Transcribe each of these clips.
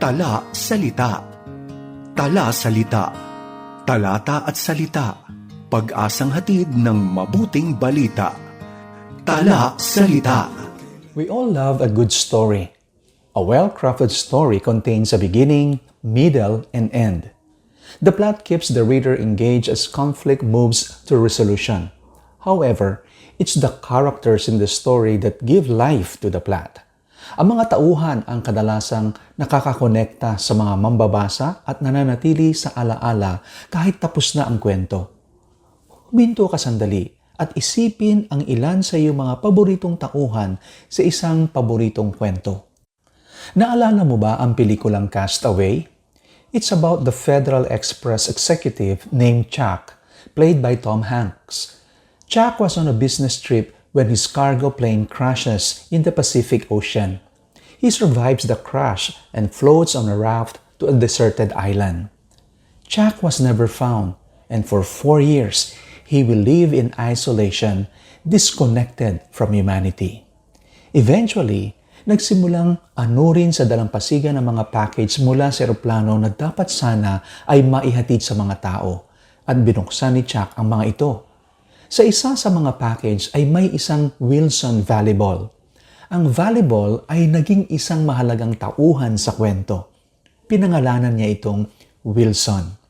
Tala, salita. Tala, salita. Talata at salita. Pag-asang hatid ng mabuting balita. Tala, salita. We all love a good story. A well-crafted story contains a beginning, middle, and end. The plot keeps the reader engaged as conflict moves to resolution. However, it's the characters in the story that give life to the plot. Ang mga tauhan ang kadalasang nakakakonekta sa mga mambabasa at nananatili sa alaala kahit tapos na ang kwento. Huminto ka sandali at isipin ang ilan sa iyong mga paboritong tauhan sa isang paboritong kwento. Naalala mo ba ang pelikulang Castaway? It's about the Federal Express executive named Chuck, played by Tom Hanks. Chuck was on a business trip when his cargo plane crashes in the Pacific Ocean. He survives the crash and floats on a raft to a deserted island. Chuck was never found, and for 4 years, he will live in isolation, disconnected from humanity. Eventually, nagsimulang anurin sa dalampasigan ng mga package mula sa eroplano na dapat sana ay maihatid sa mga tao, at binuksan ni Chuck ang mga ito. Sa isa sa mga package ay may isang Wilson volleyball. Ang volleyball ay naging isang mahalagang tauhan sa kwento. Pinangalanan niya itong Wilson.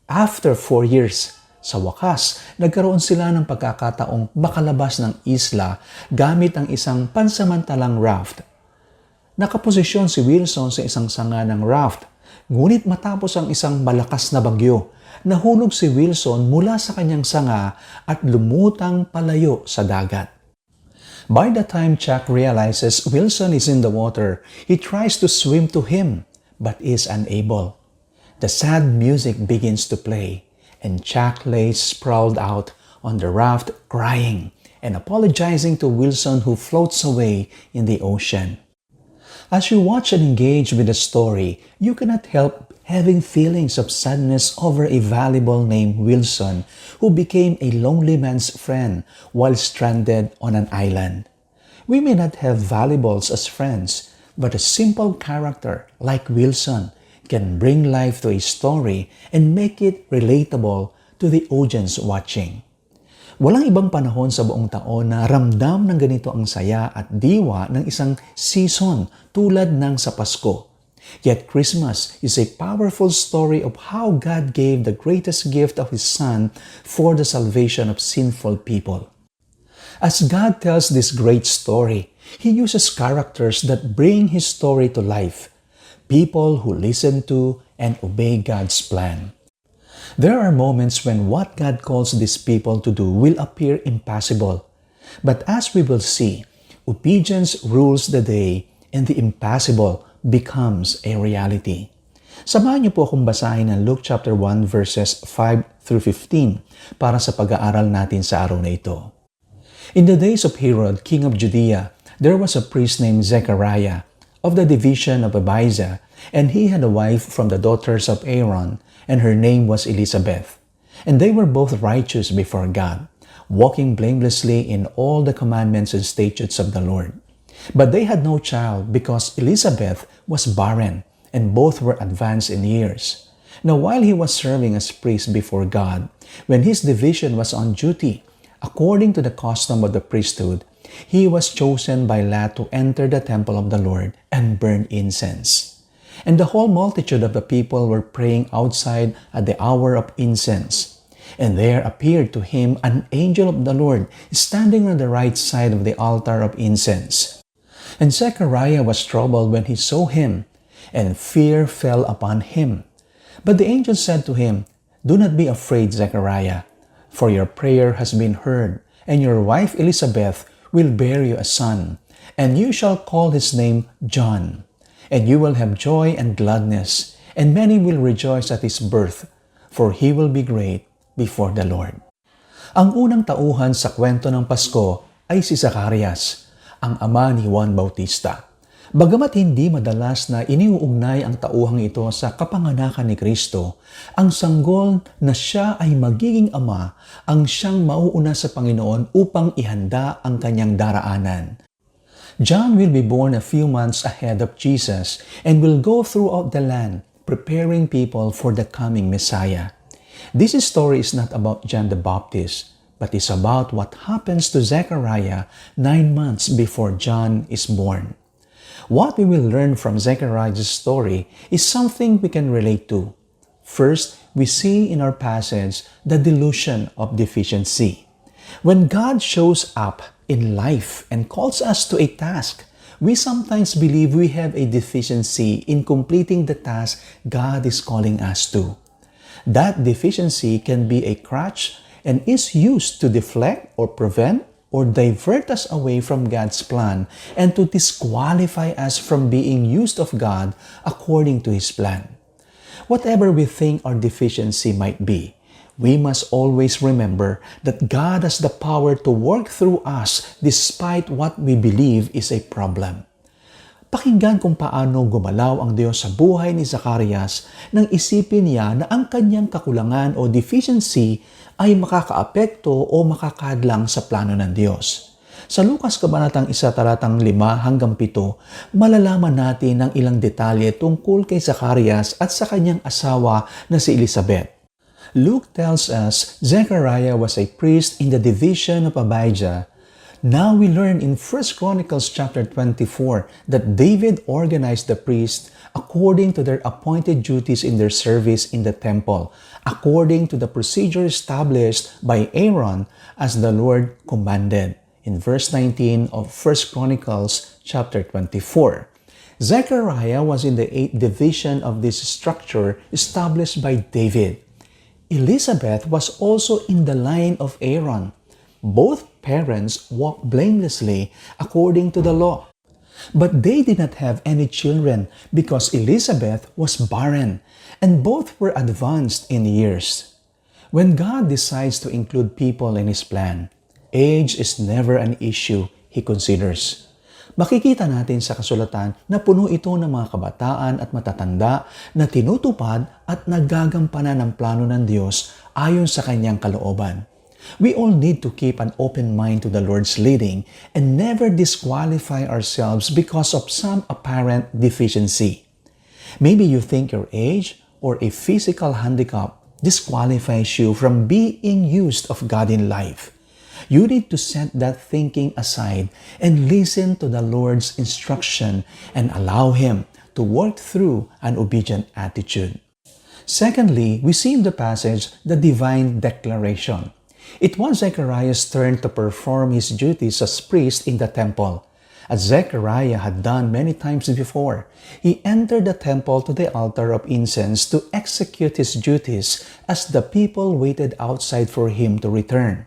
After 4 years, sa wakas, nagkaroon sila ng pagkakataong makalabas ng isla gamit ang isang pansamantalang raft. Nakaposisyon si Wilson sa isang sanga ng raft, ngunit matapos ang isang malakas na bagyo, nahulog si Wilson mula sa kanyang sanga at lumutang palayo sa dagat. By the time Chuck realizes Wilson is in the water, he tries to swim to him but is unable. The sad music begins to play and Chuck lays sprawled out on the raft crying and apologizing to Wilson who floats away in the ocean. As you watch and engage with the story, you cannot help having feelings of sadness over a volleyball named Wilson who became a lonely man's friend while stranded on an island. We may not have volleyballs as friends, but a simple character like Wilson can bring life to a story and make it relatable to the audience watching. Walang ibang panahon sa buong taon na ramdam ng ganito ang saya at diwa ng isang season tulad ng sa Pasko. Yet Christmas is a powerful story of how God gave the greatest gift of His Son for the salvation of sinful people. As God tells this great story, He uses characters that bring His story to life, people who listen to and obey God's plan. There are moments when what God calls these people to do will appear impossible. But as we will see, obedience rules the day and the impossible becomes a reality. Samahan niyo po akong basahin ang Luke chapter 1 verses 5 through 15 para sa pag-aaral natin sa araw na ito. In the days of Herod, king of Judea, there was a priest named Zechariah of the division of Abijah, and he had a wife from the daughters of Aaron, and her name was Elizabeth. And they were both righteous before God, walking blamelessly in all the commandments and statutes of the Lord. But they had no child because Elizabeth was barren, and both were advanced in years. Now while he was serving as priest before God, when his division was on duty, according to the custom of the priesthood, he was chosen by lot to enter the temple of the Lord and burn incense. And the whole multitude of the people were praying outside at the hour of incense. And there appeared to him an angel of the Lord standing on the right side of the altar of incense. And Zechariah was troubled when he saw him, and fear fell upon him. But the angel said to him, "Do not be afraid, Zechariah, for your prayer has been heard, and your wife Elizabeth will bear you a son, and you shall call his name John. And you will have joy and gladness, and many will rejoice at his birth, for he will be great before the Lord." Ang unang tauhan sa kwento ng Pasko ay si Zacarias, ang ama ni Juan Bautista. Bagamat hindi madalas na iniuugnay ang tauhang ito sa kapanganakan ni Kristo, ang sanggol na siya ay magiging ama ang siyang mauuna sa Panginoon upang ihanda ang kanyang daraanan. John will be born a few months ahead of Jesus and will go throughout the land preparing people for the coming Messiah. This story is not about John the Baptist, but is about what happens to Zechariah 9 months before John is born. What we will learn from Zechariah's story is something we can relate to. First, we see in our passage the delusion of deficiency. When God shows up in life and calls us to a task, we sometimes believe we have a deficiency in completing the task God is calling us to. That deficiency can be a crutch and is used to deflect or prevent or divert us away from God's plan and to disqualify us from being used of God according to His plan. Whatever we think our deficiency might be, we must always remember that God has the power to work through us despite what we believe is a problem. Pakinggan kung paano gumalaw ang Diyos sa buhay ni Zacarias nang isipin niya na ang kanyang kakulangan o deficiency ay makakaapekto o makakadlang sa plano ng Diyos. Sa Lucas Kabanatang 1, talatang 5 hanggang 7, malalaman natin ang ilang detalye tungkol kay Zacarias at sa kanyang asawa na si Elizabeth. Luke tells us Zechariah was a priest in the division of Abijah. Now we learn in 1 Chronicles chapter 24 that David organized the priests according to their appointed duties in their service in the temple, according to the procedure established by Aaron as the Lord commanded. In verse 19 of 1 Chronicles chapter 24. Zechariah was in the 8th division of this structure established by David. Elizabeth was also in the line of Aaron. Both parents walked blamelessly according to the law. But they did not have any children because Elizabeth was barren, and both were advanced in years. When God decides to include people in His plan, age is never an issue He considers. Makikita natin sa kasulatan na puno ito ng mga kabataan at matatanda na tinutupad at nagagampanan ng plano ng Diyos ayon sa Kanyang kalooban. We all need to keep an open mind to the Lord's leading and never disqualify ourselves because of some apparent deficiency. Maybe you think your age or a physical handicap disqualifies you from being used of God in life. You need to set that thinking aside and listen to the Lord's instruction and allow Him to work through an obedient attitude. Secondly, we see in the passage the divine declaration. It was Zechariah's turn to perform his duties as priest in the temple. As Zechariah had done many times before, he entered the temple to the altar of incense to execute his duties as the people waited outside for him to return.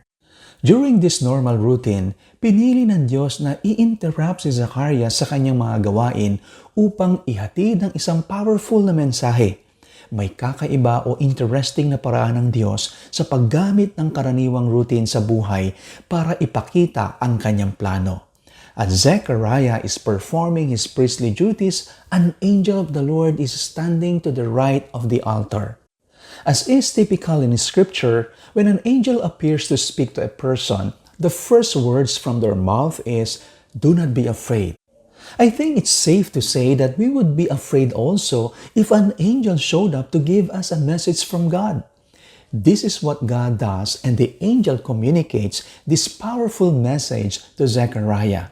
During this normal routine, pinili ng Diyos na i-interrupt si Zacarias sa kanyang mga gawain upang ihatid ng isang powerful na mensahe. May kakaiba o interesting na paraan ng Diyos sa paggamit ng karaniwang routine sa buhay para ipakita ang kanyang plano. As Zechariah is performing his priestly duties, an angel of the Lord is standing to the right of the altar. As is typical in Scripture, when an angel appears to speak to a person, the first words from their mouth is, "Do not be afraid." I think it's safe to say that we would be afraid also if an angel showed up to give us a message from God. This is what God does, and the angel communicates this powerful message to Zechariah.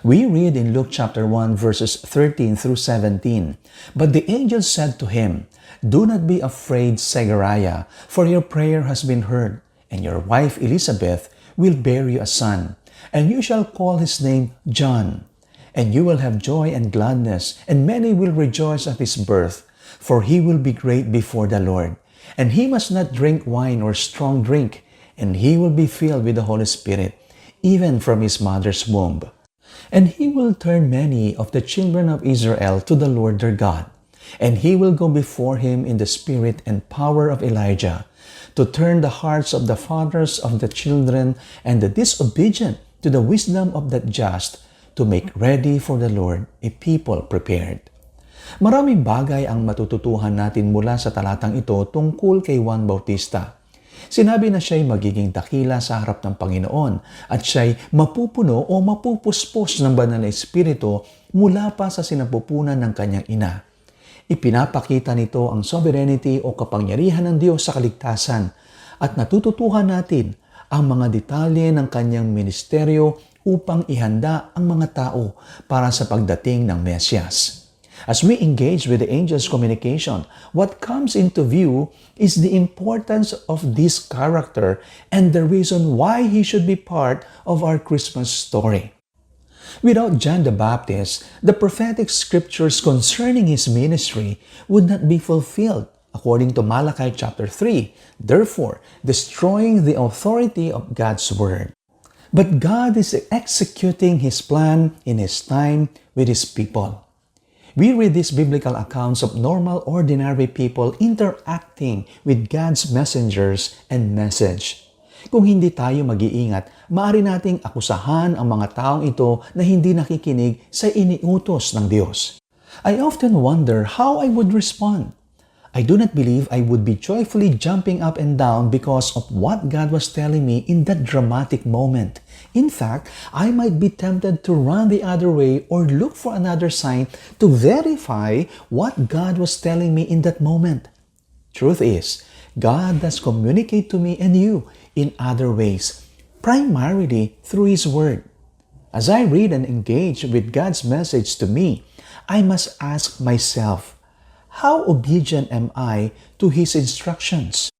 We read in Luke chapter 1 verses 13 through 17, "But the angel said to him, 'Do not be afraid, Zechariah, for your prayer has been heard, and your wife Elizabeth will bear you a son, and you shall call his name John. And you will have joy and gladness, and many will rejoice at his birth, for he will be great before the Lord. And he must not drink wine or strong drink, and he will be filled with the Holy Spirit, even from his mother's womb. And he will turn many of the children of Israel to the Lord their God. And he will go before him in the spirit and power of Elijah, to turn the hearts of the fathers of the children and the disobedient to the wisdom of the just, to make ready for the Lord a people prepared." Maraming bagay ang matututuhan natin mula sa talatang ito tungkol kay Juan Bautista. Sinabi na siya'y magiging dakila sa harap ng Panginoon at siya'y mapupuno o mapupuspos ng banal na Espiritu mula pa sa sinapupunan ng kanyang ina. Ipinapakita nito ang sovereignty o kapangyarihan ng Diyos sa kaligtasan at natututuhan natin ang mga detalye ng kanyang ministeryo upang ihanda ang mga tao para sa pagdating ng Mesyas. As we engage with the angel's communication, what comes into view is the importance of this character and the reason why he should be part of our Christmas story. Without John the Baptist, the prophetic scriptures concerning his ministry would not be fulfilled, according to Malachi chapter 3, therefore destroying the authority of God's word. But God is executing his plan in his time with his people. We read these biblical accounts of normal, ordinary people interacting with God's messengers and message. Kung hindi tayo mag-iingat, maaari nating akusahan ang mga taong ito na hindi nakikinig sa iniutos ng Diyos. I often wonder how I would respond. I do not believe I would be joyfully jumping up and down because of what God was telling me in that dramatic moment. In fact, I might be tempted to run the other way or look for another sign to verify what God was telling me in that moment. Truth is, God does communicate to me and you in other ways, primarily through His Word. As I read and engage with God's message to me, I must ask myself, how obedient am I to His instructions?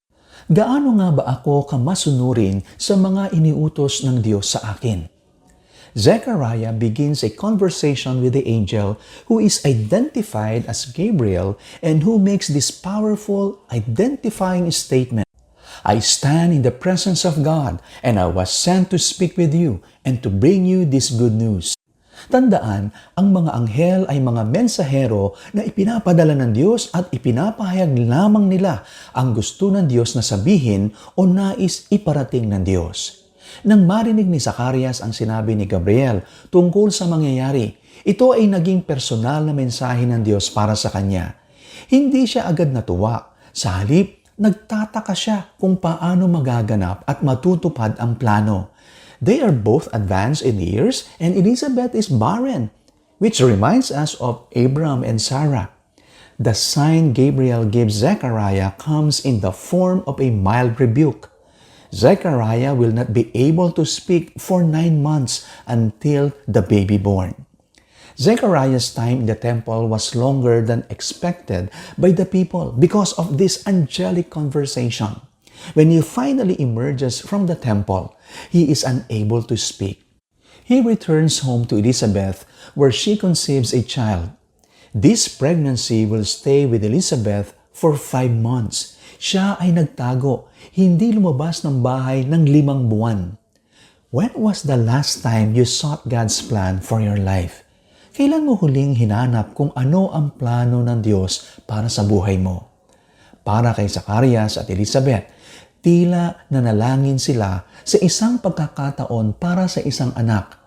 Gaano nga ba ako kamasunurin sa mga iniutos ng Diyos sa akin? Zechariah begins a conversation with the angel who is identified as Gabriel and who makes this powerful identifying statement. I stand in the presence of God and I was sent to speak with you and to bring you this good news. Tandaan, ang mga anghel ay mga mensahero na ipinapadala ng Diyos at ipinapahayag lamang nila ang gusto ng Diyos na sabihin o nais iparating ng Diyos. Nang marinig ni Zacarias ang sinabi ni Gabriel tungkol sa mangyayari, ito ay naging personal na mensahe ng Diyos para sa kanya. Hindi siya agad natuwa. Sa halip, nagtataka siya kung paano magaganap at matutupad ang plano. They are both advanced in years and Elizabeth is barren, which reminds us of Abram and Sarah. The sign Gabriel gives Zechariah comes in the form of a mild rebuke. Zechariah will not be able to speak for 9 months until the baby born. Zechariah's time in the temple was longer than expected by the people because of this angelic conversation. When he finally emerges from the temple, he is unable to speak. He returns home to Elizabeth, where she conceives a child. This pregnancy will stay with Elizabeth for 5 months. Siya ay nagtago, hindi lumabas ng bahay ng 5 buwan. When was the last time you sought God's plan for your life? Kailan mo huling hinanap kung ano ang plano ng Diyos para sa buhay mo? Para kay Zacarias at Elizabeth, tila nanalangin sila sa isang pagkakataon para sa isang anak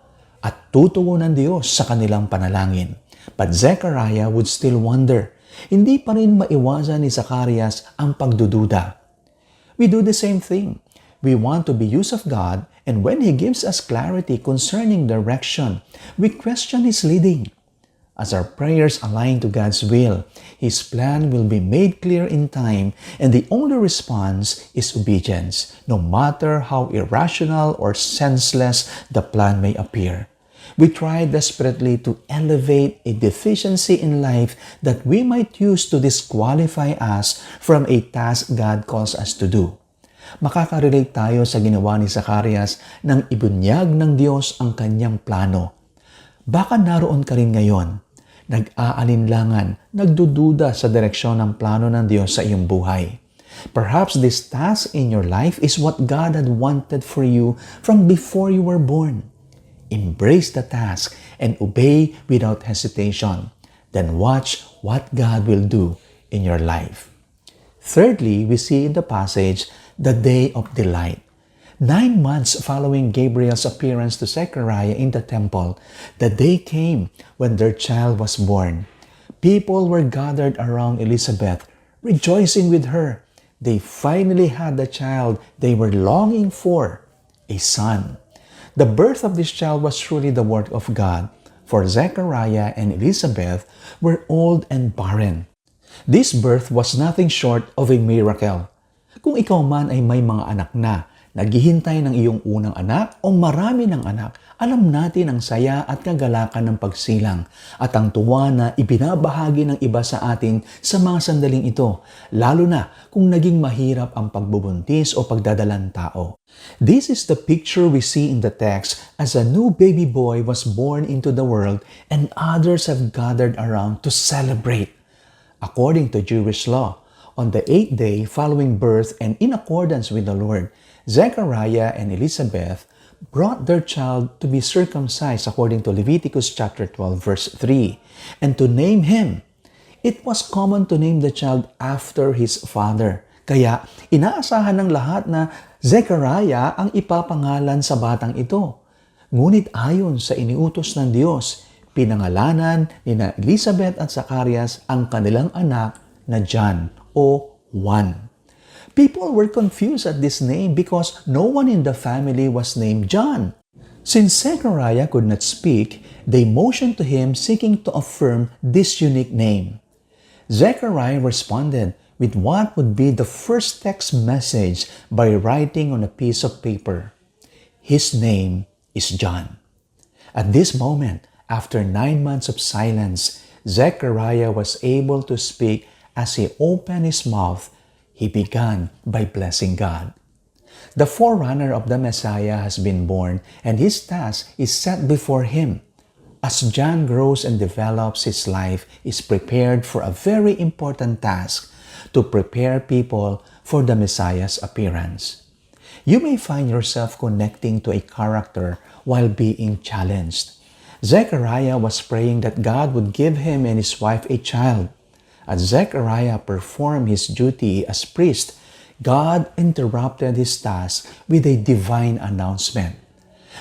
at tutugon ng Diyos sa kanilang panalangin. But Zechariah would still wonder. Hindi pa rin maiwasan ni Zacarias ang pagdududa. We do the same thing. We want to be used of God, and when He gives us clarity concerning direction, we question His leading. As our prayers align to God's will, His plan will be made clear in time, and the only response is obedience, no matter how irrational or senseless the plan may appear. We try desperately to elevate a deficiency in life that we might use to disqualify us from a task God calls us to do. Makaka-relate tayo sa ginawa ni Zacarias nang ibunyag ng Diyos ang kanyang plano. Baka naroon ka rin ngayon, nag-aalinlangan, nagdududa sa direksyon ng plano ng Diyos sa iyong buhay. Perhaps this task in your life is what God had wanted for you from before you were born. Embrace the task and obey without hesitation. Then watch what God will do in your life. Thirdly, we see in the passage the day of delight. 9 months following Gabriel's appearance to Zechariah in the temple, the day came when their child was born. People were gathered around Elizabeth, rejoicing with her. they finally had the child they were longing for, a son. The birth of this child was truly the work of God, for Zechariah and Elizabeth were old and barren. This birth was nothing short of a miracle. Kung ikaw man ay may mga anak na, naghihintay ng iyong unang anak o marami ng anak, alam natin ang saya at kagalakan ng pagsilang at ang tuwa na ibinabahagi ng iba sa atin sa mga sandaling ito, lalo na kung naging mahirap ang pagbubuntis o pagdadalang tao. This is the picture we see in the text as a new baby boy was born into the world and others have gathered around to celebrate. According to Jewish law, on the 8th day following birth and in accordance with the Lord, Zechariah and Elizabeth brought their child to be circumcised according to Leviticus chapter 12 verse 3 and to name him. It was common to name the child after his father. Kaya inaasahan ng lahat na Zechariah ang ipapangalan sa batang ito. Ngunit ayon sa iniutos ng Diyos, pinangalanan ni Elizabeth at Zacarias ang kanilang anak na John o Juan. People were confused at this name because no one in the family was named John. Since Zechariah could not speak, they motioned to him seeking to affirm this unique name. Zechariah responded with what would be the first text message by writing on a piece of paper. His name is John. At this moment, after 9 months of silence, Zechariah was able to speak. As he opened his mouth, he began by blessing God. The forerunner of the Messiah has been born, and his task is set before him. As John grows and develops, his life is prepared for a very important task to prepare people for the Messiah's appearance. You may find yourself connecting to a character while being challenged. Zechariah was praying that God would give him and his wife a child. As Zechariah performed his duty as priest, God interrupted his task with a divine announcement.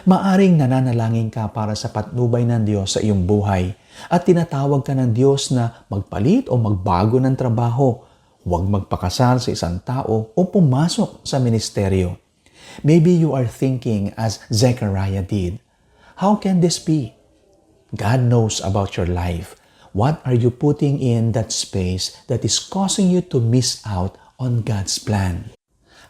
Maaring nananalangin ka para sa patnubay ng Diyos sa iyong buhay at tinatawag ka ng Diyos na magpalit o magbago ng trabaho, huwag magpakasal sa isang tao o pumasok sa ministeryo. Maybe you are thinking as Zechariah did, how can this be? God knows about your life. What are you putting in that space that is causing you to miss out on God's plan?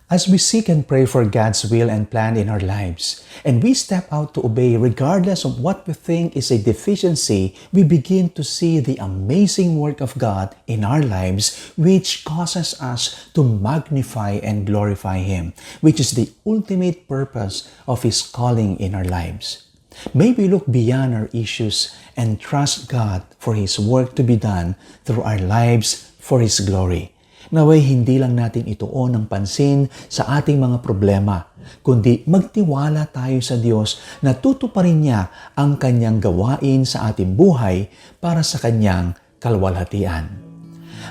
As we seek and pray for God's will and plan in our lives, and we step out to obey regardless of what we think is a deficiency, we begin to see the amazing work of God in our lives, which causes us to magnify and glorify Him, which is the ultimate purpose of His calling in our lives. May we look beyond our issues and trust God for His work to be done through our lives for His glory. Naway hindi lang natin ituon ng pansin sa ating mga problema, kundi magtiwala tayo sa Diyos na tutuparin niya ang Kanyang gawain sa ating buhay para sa Kanyang kalwalhatian.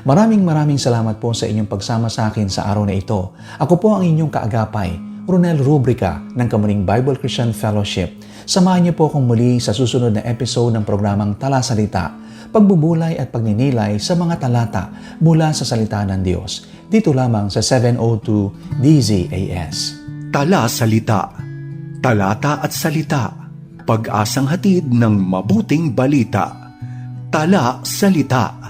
Maraming salamat po sa inyong pagsama sa akin sa araw na ito. Ako po ang inyong kaagapay, Ronel Rubrica ng Kamuning Bible Christian Fellowship. Samahan niyo po akong muli sa susunod na episode ng programang Tala Salita, pagbubulay at pagninilay sa mga talata mula sa salita ng Diyos. Dito lamang sa 702 DZAS. Tala Salita, talata at salita, pag-asang hatid ng mabuting balita. Tala Salita.